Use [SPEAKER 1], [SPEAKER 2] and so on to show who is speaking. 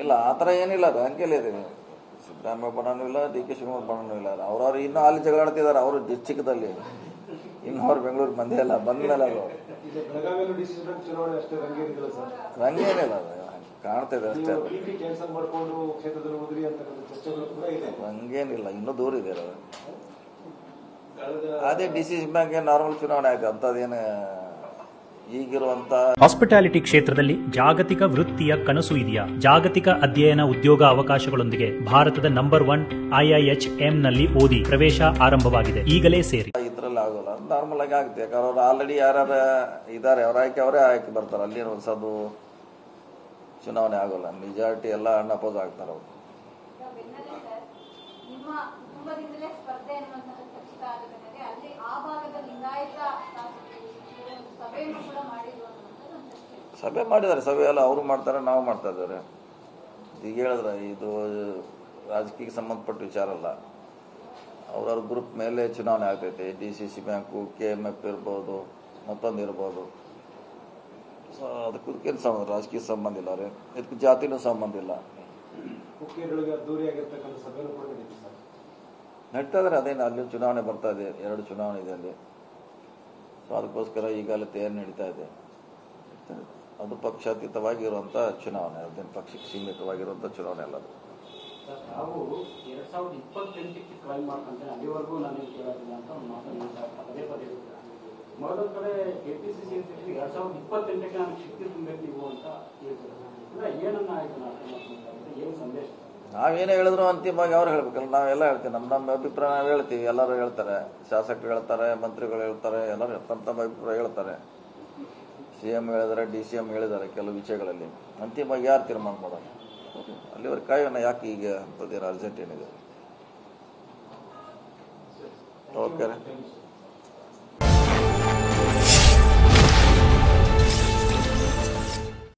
[SPEAKER 1] ಇಲ್ಲ, ಆ ಥರ ಏನಿಲ್ಲ. ಅದು ಹಂಗೆಲ್ಲ ಇದೆ. ಸಿದ್ದರಾಮಯ್ಯ ಬಣನೂ ಇಲ್ಲ, ಡಿ ಕೆ ಶಿವಕುಮಾರ್ ಬಣನೂ ಇಲ್ಲ. ಅವ್ರವ್ರು ಇನ್ನೂ ಅಲ್ಲಿ ಜಗಳಾಡ್ತಿದ್ದಾರೆ. ಅವರು ಡಿಸ್ಟಿಕ್ದಲ್ಲಿ, ಇನ್ನು ಅವ್ರು ಬೆಂಗಳೂರು ಮಂದಿ ಎಲ್ಲ ಬಂದ್ಮೇಲೆ ಅದು ರಂಗೇನಿಲ್ಲ. ಅದು ಕಾಣ್ತಿದೆ ಅಷ್ಟೇ. ಹಂಗೇನಿಲ್ಲ, ಇನ್ನೂ ದೂರ ಇದೆ ಅದು. ಅದೇ ಡಿಸಿಸಿ ಬ್ಯಾಂಕ್ ನಾರ್ಮಲ್ ಚುನಾವಣೆ ಆಯ್ತು, ಅಂಥದ್ದೇನು ಈಗಿರುವಂತ.
[SPEAKER 2] ಹಾಸ್ಪಿಟಾಲಿಟಿ ಕ್ಷೇತ್ರದಲ್ಲಿ ಜಾಗತಿಕ ವೃತ್ತಿಯ ಕನಸು ಇದೆಯಾ? ಜಾಗತಿಕ ಅಧ್ಯಯನ ಉದ್ಯೋಗ ಅವಕಾಶಗಳೊಂದಿಗೆ ಭಾರತದ ನಂಬರ್ 1 IIHM ನಲ್ಲಿ ಓದಿ. ಪ್ರವೇಶ ಆರಂಭವಾಗಿದೆ, ಈಗಲೇ ಸೇರಿ.
[SPEAKER 1] ಇದ್ರಲ್ಲಿ ಆಗೋಲ್ಲ, ನಾರ್ಮಲ್ ಆಗಿ ಆಗುತ್ತೆ. ಯಾಕಂದ್ರೆ ಅವ್ರು ಆಲ್ರೆಡಿ ಯಾರು ಇದ್ದಾರೆ, ಅವ್ರ ಆಯ್ಕೆ ಅವರೇ ಆಯ್ಕೆ ಬರ್ತಾರೆ. ಅಲ್ಲಿ ಹೊಸದು ಚುನಾವಣೆ ಆಗೋಲ್ಲ. ಮೆಜಾರಿಟಿ ಎಲ್ಲ ಅಣ್ಣಪೋಸ್ ಆಗ್ತಾರೆ ಅವರು. ಸಭೆ ಮಾಡಿದ್ದಾರೆ. ಸಭೆ ಎಲ್ಲ ಅವರು ಮಾಡ್ತಾರೆ, ನಾವು ಮಾಡ್ತಾ ಇದ್ದಾರೆ. ಈಗ ಹೇಳಿದ್ರೆ ಇದು ರಾಜಕೀಯಕ್ಕೆ ಸಂಬಂಧಪಟ್ಟ ವಿಚಾರ ಅಲ್ಲ. ಅವ್ರವ್ರ ಗ್ರೂಪ್ ಮೇಲೆ ಚುನಾವಣೆ ಆಗ್ತೈತೆ. DCC ಬ್ಯಾಂಕು, KMF ಇರ್ಬೋದು, ಮತ್ತೊಂದು ಇರ್ಬೋದು. ಸೊ ಅದಕ್ಕೇನು ಸಂಬಂಧ, ರಾಜಕೀಯ ಸಂಬಂಧ ಇಲ್ಲ. ಅವ್ರೆ ಇದಕ್ಕೆ ಜಾತಿನೂ ಸಂಬಂಧ ಇಲ್ಲ. ನಡೀತಾ ಇದ್ದಾರೆ. ಅದೇನು ಅಲ್ಲಿ ಚುನಾವಣೆ ಬರ್ತಾ ಇದೆ, 2 ಚುನಾವಣೆ ಇದೆ ಅಲ್ಲಿ. ಸೊ ಅದಕ್ಕೋಸ್ಕರ ಈಗಾಗಲೇ ತಯಾರಿ ನಡೀತಾ ಇದೆ. ಅದು ಪಕ್ಷಾತೀತವಾಗಿರುವಂಥ ಚುನಾವಣೆ, ಅದೇನು ಪಕ್ಷಕ್ಕೆ ಸೀಮಿತವಾಗಿರುವಂಥ ಚುನಾವಣೆ ಅಲ್ಲ.
[SPEAKER 3] ನಾವು 2028ಕ್ಕೆ ಟ್ರೈ ಮಾಡ್ಕೊಂಡ್ರೆ ಅಲ್ಲಿವರೆಗೂ ನಾನು ಕೇಳೋದಿಲ್ಲ ಅಂತ ಒಂದು ಮಾತನ್ನು ಪದೇ ಪದೇ ಮೊದಲ ಕಡೆ KPCC 2028ಕ್ಕೆ ನಾನು ಶಕ್ತಿ ತುಂಬಬೇಕು ನೀವು ಅಂತ ಹೇಳ್ತಾರೆ. ಅಂದ್ರೆ ಏನನ್ನ ಆಯ್ತು ಏನು ಸಂದೇಶ?
[SPEAKER 1] ನಾವೇನೇ ಹೇಳಿದ್ರು ಅಂತಿಮವಾಗಿ ಅವ್ರು ಹೇಳ್ಬೇಕಲ್ಲ, ನಾವೆಲ್ಲ ಹೇಳ್ತೀವಿ. ನಮ್ಮ ಅಭಿಪ್ರಾಯ ನಾವು ಹೇಳ್ತೀವಿ, ಎಲ್ಲರೂ ಹೇಳ್ತಾರೆ. ಶಾಸಕರು ಹೇಳ್ತಾರೆ, ಮಂತ್ರಿಗಳು ಹೇಳ್ತಾರೆ, ಎಲ್ಲರೂ ತಮ್ಮ ಅಭಿಪ್ರಾಯ ಹೇಳ್ತಾರೆ. CM ಹೇಳಿದ್ದಾರೆ, DCM ಹೇಳಿದ್ದಾರೆ ಕೆಲವು ವಿಷಯಗಳಲ್ಲಿ. ಅಂತಿಮವಾಗಿ ಯಾರು ತೀರ್ಮಾನ ಮಾಡೋದು? ಅಲ್ಲಿವರೆಗೆ ಕಾಯೋಣ. ಯಾಕೆ ಈಗ ಅಂಥದ್ದೇನು ಅರ್ಜೆಂಟ್ ಏನಿದೆ? ಓಕೆ.